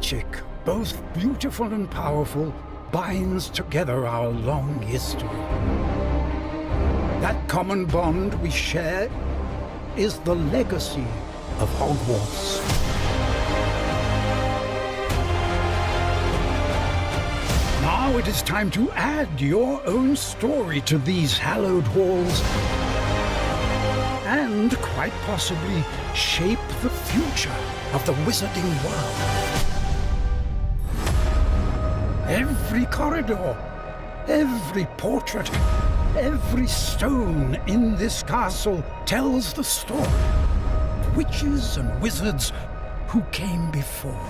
magic, both beautiful and powerful, binds together our long history. That common bond we share is the legacy of Hogwarts. Now it is time to add your own story to these hallowed halls and, quite possibly, shape the future of the wizarding world. Every corridor, every portrait, every stone in this castle tells the story of witches and wizards who came before.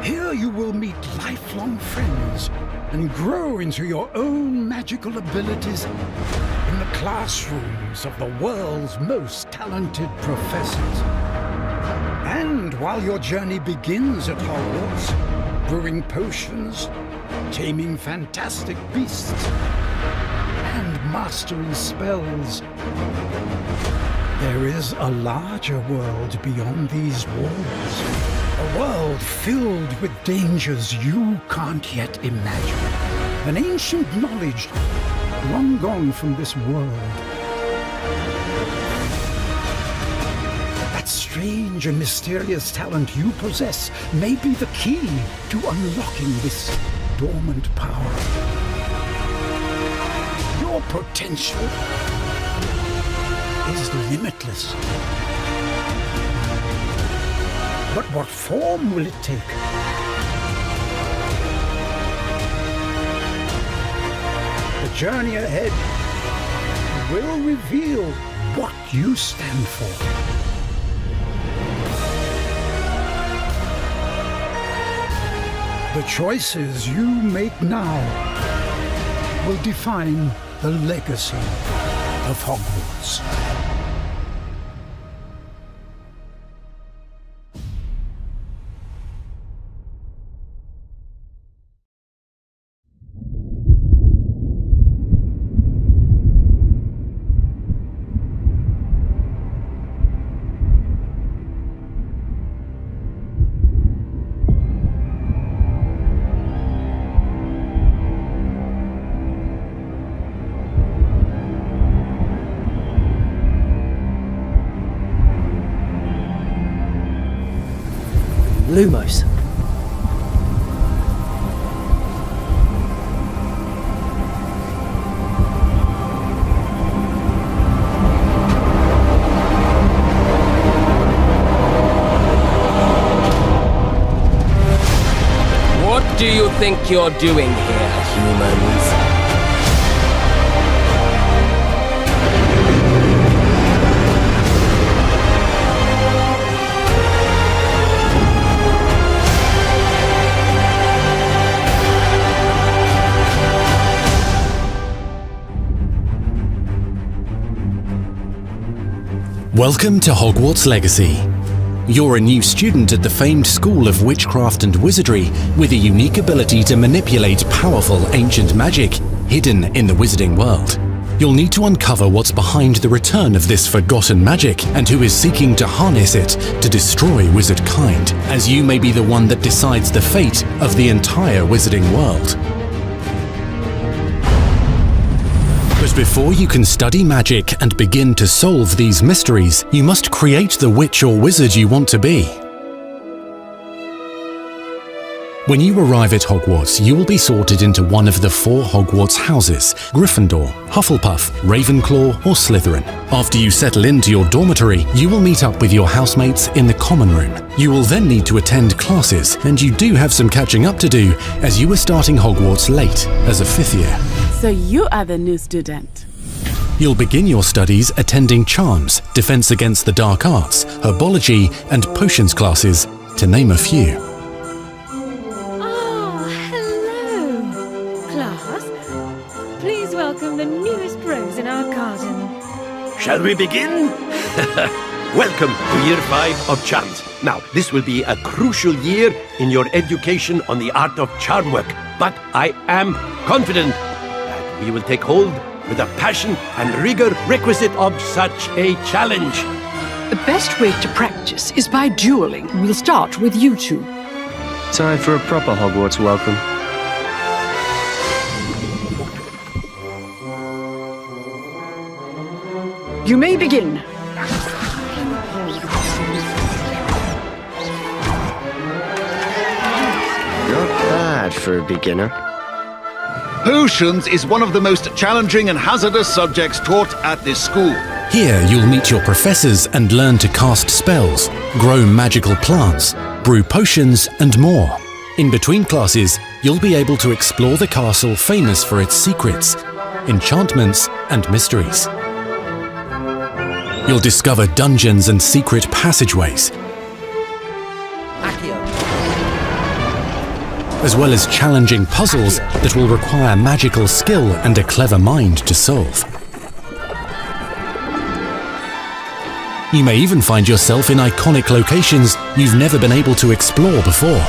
Here you will meet lifelong friends and grow into your own magical abilities in the classrooms of the world's most talented professors. And while your journey begins at Hogwarts, brewing potions, taming fantastic beasts, and mastering spells, there is a larger world beyond these walls. A world filled with dangers you can't yet imagine. An ancient knowledge long gone from this world. That strange and mysterious talent you possess may be the key to unlocking this dormant power. Your potential is limitless. But what form will it take? The journey ahead will reveal what you stand for. The choices you make now will define the legacy of Hogwarts. Lumos. What do you think you're doing here, humans? Welcome to Hogwarts Legacy. You're a new student at the famed School of Witchcraft and Wizardry with a unique ability to manipulate powerful ancient magic hidden in the wizarding world. You'll need to uncover what's behind the return of this forgotten magic and who is seeking to harness it to destroy wizard kind, as you may be the one that decides the fate of the entire wizarding world. But before you can study magic and begin to solve these mysteries, you must create the witch or wizard you want to be. When you arrive at Hogwarts, you will be sorted into one of the 4 Hogwarts houses: Gryffindor, Hufflepuff, Ravenclaw, or Slytherin. After you settle into your dormitory, you will meet up with your housemates in the common room. You will then need to attend classes, and you do have some catching up to do as you are starting Hogwarts late as a 5th year. So you are the new student. You'll begin your studies attending Charms, Defense Against the Dark Arts, Herbology, and Potions classes, to name a few. Please welcome the newest rose in our garden. Shall we begin? Welcome to Year 5 of Charms. Now, this will be a crucial year in your education on the art of charm work, but I am confident that we will take hold with the passion and rigor requisite of such a challenge. The best way to practice is by dueling. We'll start with you two. Time for a proper Hogwarts welcome. You may begin. Not bad for a beginner. Potions is one of the most challenging and hazardous subjects taught at this school. Here you'll meet your professors and learn to cast spells, grow magical plants, brew potions and more. In between classes, you'll be able to explore the castle famous for its secrets, enchantments and mysteries. You'll discover dungeons and secret passageways, as well as challenging puzzles that will require magical skill and a clever mind to solve. You may even find yourself in iconic locations you've never been able to explore before.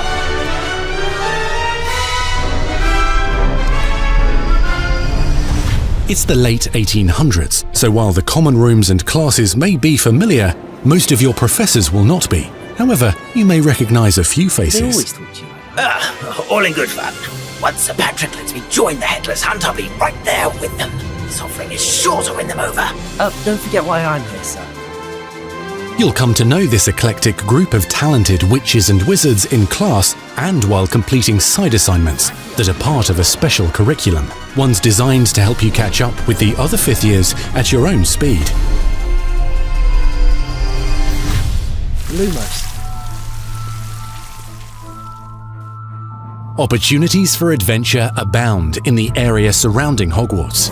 It's the late 1800s, so while the common rooms and classes may be familiar, most of your professors will not be. However, you may recognise a few faces. All in good fun. Once Sir Patrick lets me join the Headless Hunt, I'll be right there with them. This offering is sure to win them over. Don't forget why I'm here, sir. You'll come to know this eclectic group of talented witches and wizards in class and while completing side assignments that are part of a special curriculum, ones designed to help you catch up with the other fifth years at your own speed. Lumos. Opportunities for adventure abound in the area surrounding Hogwarts.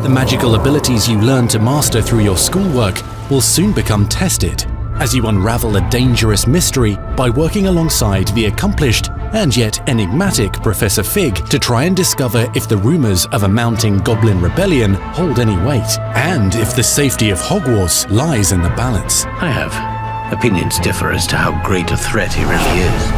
The magical abilities you learn to master through your schoolwork will soon become tested as you unravel a dangerous mystery by working alongside the accomplished and yet enigmatic Professor Fig to try and discover if the rumours of a mounting goblin rebellion hold any weight, and if the safety of Hogwarts lies in the balance. I have. Opinions differ as to how great a threat he really is.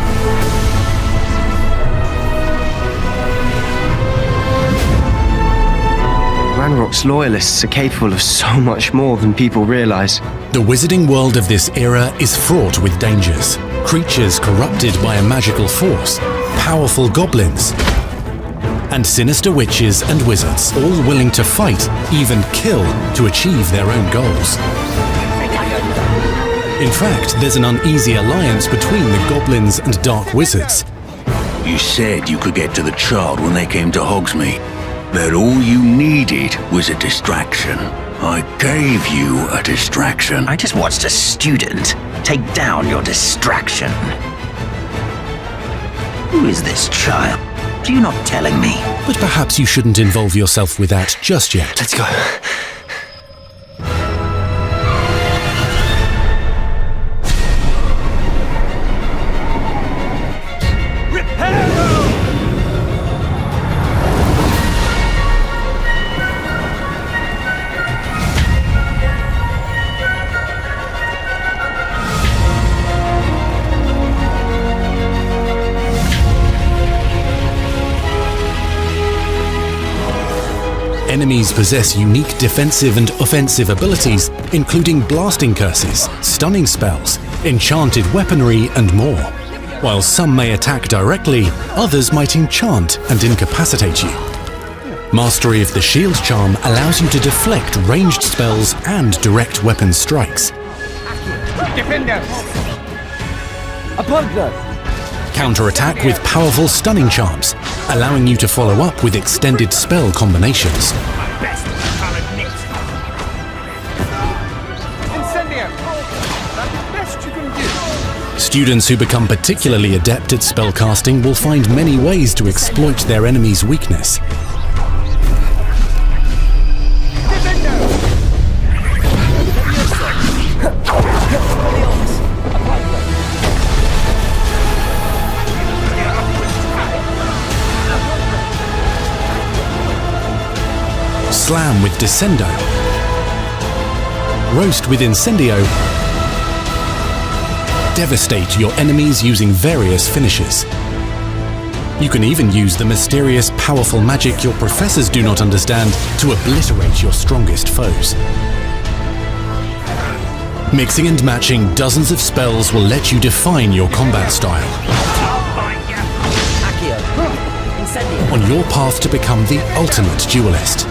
Ranrock's loyalists are capable of so much more than people realise. The wizarding world of this era is fraught with dangers. Creatures corrupted by a magical force, powerful goblins, and sinister witches and wizards, all willing to fight, even kill, to achieve their own goals. In fact, there's an uneasy alliance between the goblins and dark wizards. You said you could get to the child when they came to Hogsmeade. That all you needed was a distraction. I gave you a distraction. I just watched a student take down your distraction. Who is this child? Are you not telling me? But perhaps you shouldn't involve yourself with that just yet. Let's go. Enemies possess unique defensive and offensive abilities, including blasting curses, stunning spells, enchanted weaponry, and more. While some may attack directly, others might enchant and incapacitate you. Mastery of the shield charm allows you to deflect ranged spells and direct weapon strikes. Defender! Upon blow! Counterattack with powerful stunning charms, allowing you to follow up with extended spell combinations. Students who become particularly adept at spellcasting will find many ways to exploit their enemy's weakness. Slam with Descendo, Roast with Incendio, devastate your enemies using various finishes. You can even use the mysterious, powerful magic your professors do not understand to obliterate your strongest foes. Mixing and matching dozens of spells will let you define your combat style. On your path to become the ultimate duelist.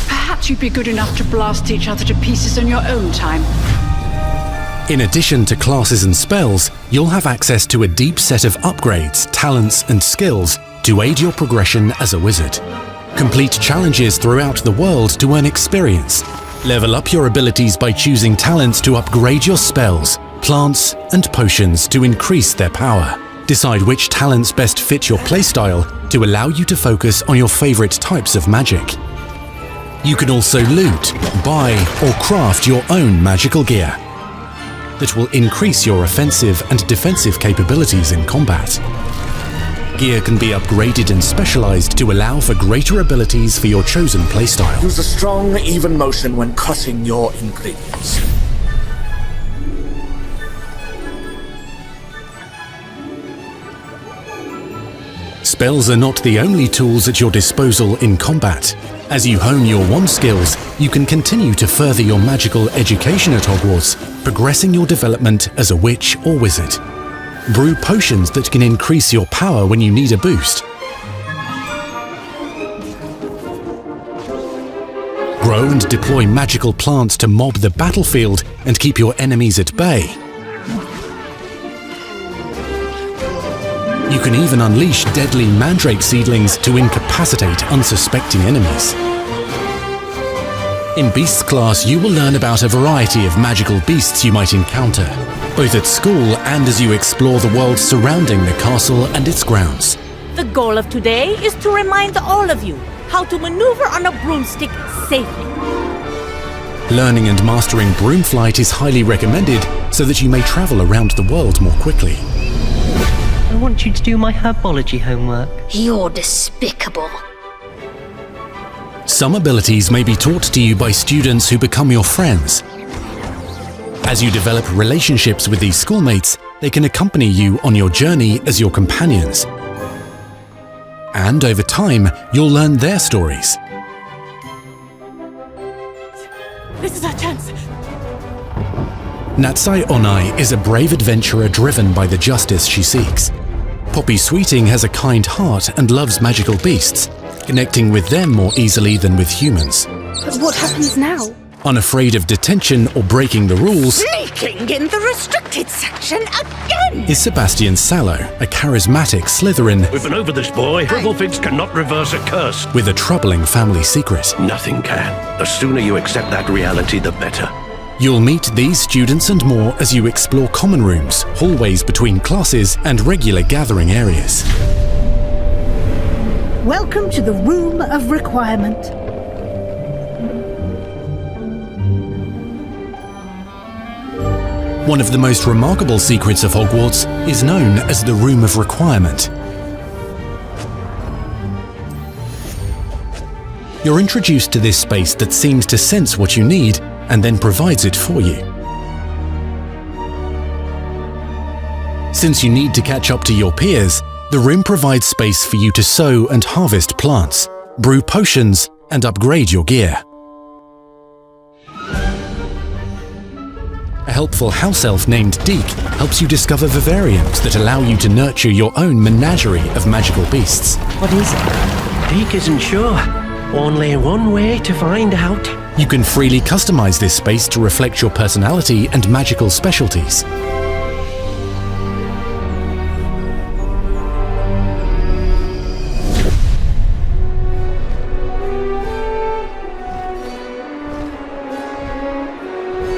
Perhaps you'd be good enough to blast each other to pieces on your own time. In addition to classes and spells, you'll have access to a deep set of upgrades, talents, and skills to aid your progression as a wizard. Complete challenges throughout the world to earn experience. Level up your abilities by choosing talents to upgrade your spells, plants, and potions to increase their power. Decide which talents best fit your playstyle to allow you to focus on your favorite types of magic. You can also loot, buy, or craft your own magical gear that will increase your offensive and defensive capabilities in combat. Gear can be upgraded and specialized to allow for greater abilities for your chosen playstyle. Use a strong, even motion when cutting your ingredients. Spells are not the only tools at your disposal in combat. As you hone your wand skills, you can continue to further your magical education at Hogwarts, progressing your development as a witch or wizard. Brew potions that can increase your power when you need a boost. Grow and deploy magical plants to mob the battlefield and keep your enemies at bay. You can even unleash deadly mandrake seedlings to incapacitate unsuspecting enemies. In Beasts class, you will learn about a variety of magical beasts you might encounter, both at school and as you explore the world surrounding the castle and its grounds. The goal of today is to remind all of you how to maneuver on a broomstick safely. Learning and mastering broom flight is highly recommended so that you may travel around the world more quickly. I want you to do my herbology homework. You're despicable. Some abilities may be taught to you by students who become your friends. As you develop relationships with these schoolmates, they can accompany you on your journey as your companions. And over time, you'll learn their stories. This is our chance. Natsai Onai is a brave adventurer driven by the justice she seeks. Poppy Sweeting has a kind heart and loves magical beasts, connecting with them more easily than with humans. But what happens now? Unafraid of detention or breaking the rules, Sneaking in the restricted section again! is Sebastian Sallow, a charismatic Slytherin We've been over this, boy. Purplefigs cannot reverse a curse. with a troubling family secret. Nothing can. The sooner you accept that reality, the better. You'll meet these students and more as you explore common rooms, hallways between classes, and regular gathering areas. Welcome to the Room of Requirement. One of the most remarkable secrets of Hogwarts is known as the Room of Requirement. You're introduced to this space that seems to sense what you need and then provides it for you. Since you need to catch up to your peers, the room provides space for you to sow and harvest plants, brew potions, and upgrade your gear. A helpful house elf named Deke helps you discover vivariums that allow you to nurture your own menagerie of magical beasts. What is it? Deke isn't sure. Only one way to find out. You can freely customize this space to reflect your personality and magical specialties.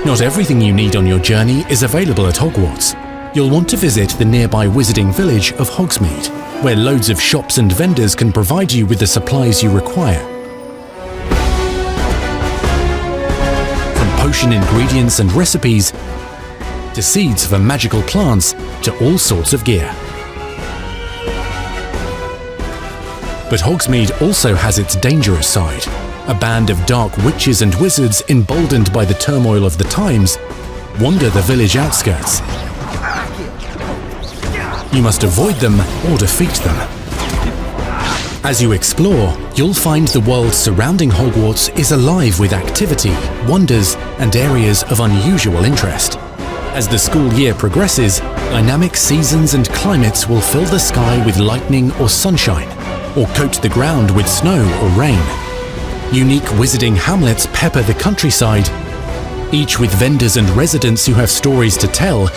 Not everything you need on your journey is available at Hogwarts. You'll want to visit the nearby wizarding village of Hogsmeade, where loads of shops and vendors can provide you with the supplies you require. From potion ingredients and recipes, to seeds for magical plants, to all sorts of gear. But Hogsmeade also has its dangerous side. A band of dark witches and wizards, emboldened by the turmoil of the times, wander the village outskirts. You must avoid them or defeat them. As you explore, you'll find the world surrounding Hogwarts is alive with activity, wonders, and areas of unusual interest. As the school year progresses, dynamic seasons and climates will fill the sky with lightning or sunshine, or coat the ground with snow or rain. Unique wizarding hamlets pepper the countryside, each with vendors and residents who have stories to tell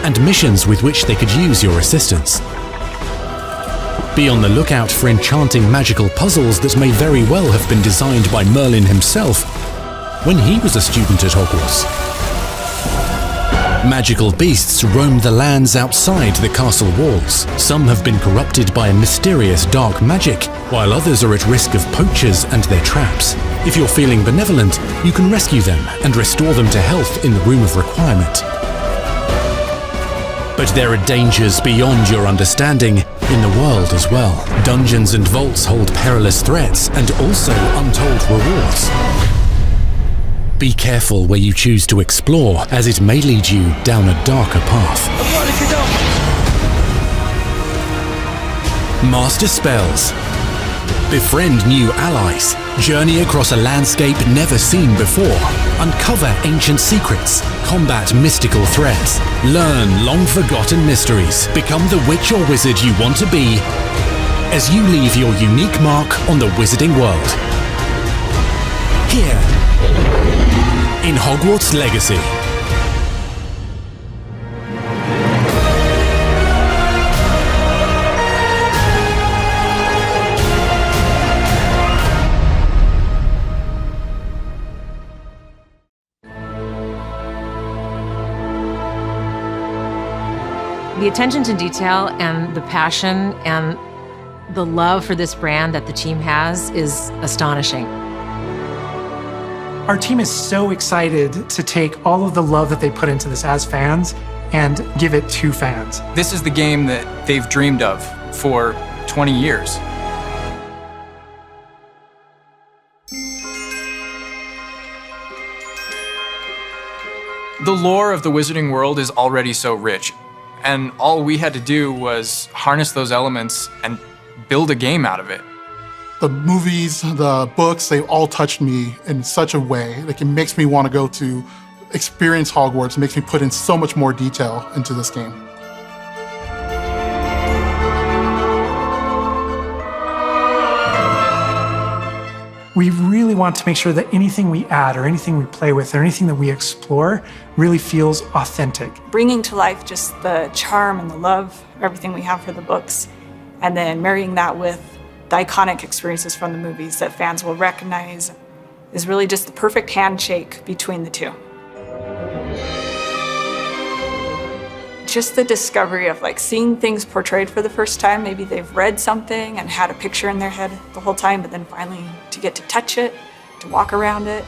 and missions with which they could use your assistance. Be on the lookout for enchanting magical puzzles that may very well have been designed by Merlin himself when he was a student at Hogwarts. Magical beasts roam the lands outside the castle walls. Some have been corrupted by a mysterious dark magic, while others are at risk of poachers and their traps. If you're feeling benevolent, you can rescue them and restore them to health in the Room of Requirement. But there are dangers beyond your understanding in the world as well. Dungeons and vaults hold perilous threats and also untold rewards. Be careful where you choose to explore, as it may lead you down a darker path. Master spells. Befriend new allies. Journey across a landscape never seen before. Uncover ancient secrets. Combat mystical threats. Learn long-forgotten mysteries. Become the witch or wizard you want to be as you leave your unique mark on the wizarding world. Here, in Hogwarts Legacy. The attention to detail and the passion and the love for this brand that the team has is astonishing. Our team is so excited to take all of the love that they put into this as fans and give it to fans. This is the game that they've dreamed of for 20 years. The lore of the Wizarding World is already so rich, and all we had to do was harness those elements and build a game out of it. The movies, the books, they all touched me in such a way. Like, it makes me want to go to experience Hogwarts. It makes me put in so much more detail into this game. We really want to make sure that anything we add or anything we play with or anything that we explore really feels authentic. Bringing to life just the charm and the love, everything we have for the books, and then marrying that with the iconic experiences from the movies that fans will recognize is really just the perfect handshake between the two. Just the discovery of like seeing things portrayed for the first time. Maybe they've read something and had a picture in their head the whole time, but then finally to get to touch it, to walk around it.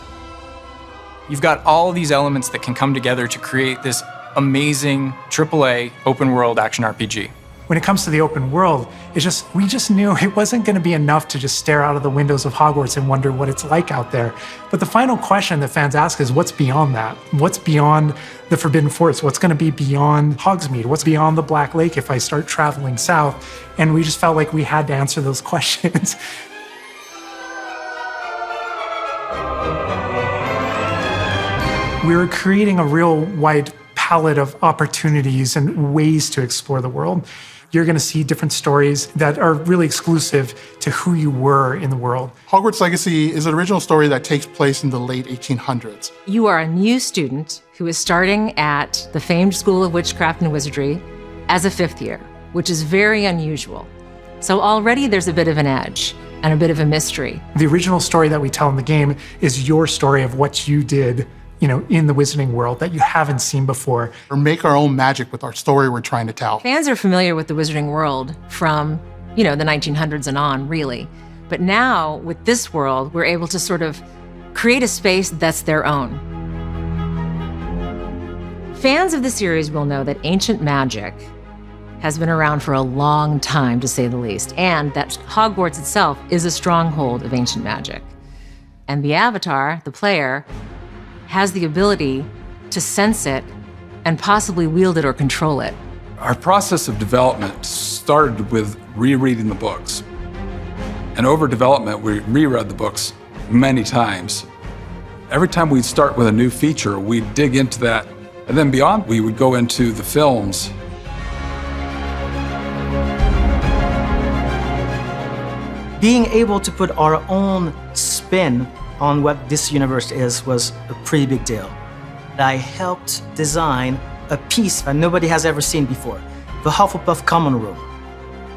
You've got all these elements that can come together to create this amazing AAA open world action RPG. When it comes to the open world, we just knew it wasn't going to be enough to just stare out of the windows of Hogwarts and wonder what it's like out there. But the final question that fans ask is, what's beyond that? What's beyond the Forbidden Forest? What's going to be beyond Hogsmeade? What's beyond the Black Lake if I start traveling south? And we just felt like we had to answer those questions. We were creating a real wide palette of opportunities and ways to explore the world. You're going to see different stories that are really exclusive to who you were in the world. Hogwarts Legacy is an original story that takes place in the late 1800s. You are a new student who is starting at the famed School of Witchcraft and Wizardry as a fifth year, which is very unusual. So already there's a bit of an edge and a bit of a mystery. The original story that we tell in the game is your story of what you did, in the Wizarding world that you haven't seen before. Or make our own magic with our story we're trying to tell. Fans are familiar with the Wizarding world from, the 1900s and on, really. But now, with this world, we're able to sort of create a space that's their own. Fans of the series will know that ancient magic has been around for a long time, to say the least, and that Hogwarts itself is a stronghold of ancient magic. And the Avatar, the player, has the ability to sense it and possibly wield it or control it. Our process of development started with rereading the books. And over development, we reread the books many times. Every time we'd start with a new feature, we'd dig into that. And then beyond, we would go into the films. Being able to put our own spin on what this universe is was a pretty big deal. I helped design a piece that nobody has ever seen before, the Hufflepuff common room.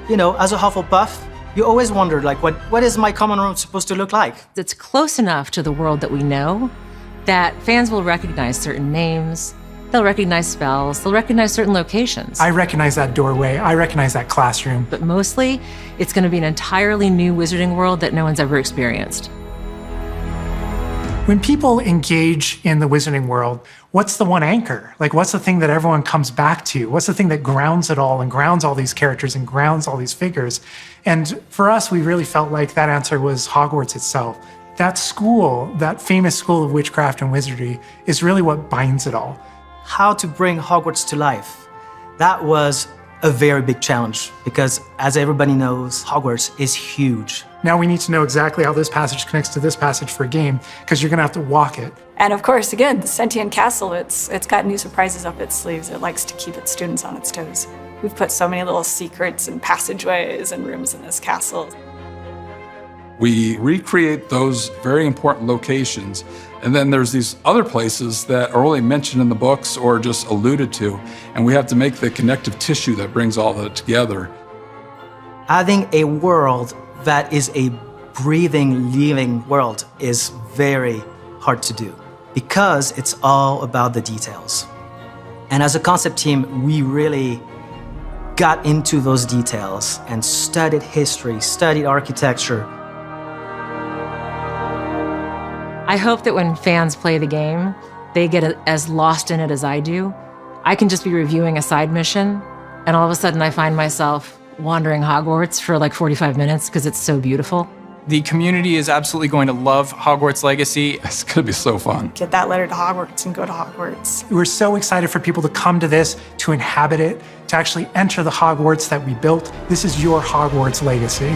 You know, as a Hufflepuff, you always wondered, like, what is my common room supposed to look like? It's close enough to the world that we know that fans will recognize certain names, they'll recognize spells, they'll recognize certain locations. I recognize that doorway, I recognize that classroom. But mostly, it's going to be an entirely new wizarding world that no one's ever experienced. When people engage in the wizarding world, what's the one anchor? Like, what's the thing that everyone comes back to? What's the thing that grounds it all and grounds all these characters and grounds all these figures? And for us, we really felt like that answer was Hogwarts itself. That school, that famous school of witchcraft and wizardry, is really what binds it all. How to bring Hogwarts to life. That was a very big challenge because, as everybody knows, Hogwarts is huge. Now we need to know exactly how this passage connects to this passage for a game, because you're going to have to walk it. And of course, again, the Sentient Castle, it's got new surprises up its sleeves. It likes to keep its students on its toes. We've put so many little secrets and passageways and rooms in this castle. We recreate those very important locations, and then there's these other places that are only mentioned in the books or just alluded to, and we have to make the connective tissue that brings all that together. Adding a world that is a breathing, living world is very hard to do because it's all about the details. And as a concept team, we really got into those details and studied history, studied architecture. I hope that when fans play the game, they get as lost in it as I do. I can just be reviewing a side mission, and all of a sudden I find myself wandering Hogwarts for like 45 minutes because it's so beautiful. The community is absolutely going to love Hogwarts Legacy. It's going to be so fun. Get that letter to Hogwarts and go to Hogwarts. We're so excited for people to come to this, to inhabit it, to actually enter the Hogwarts that we built. This is your Hogwarts Legacy.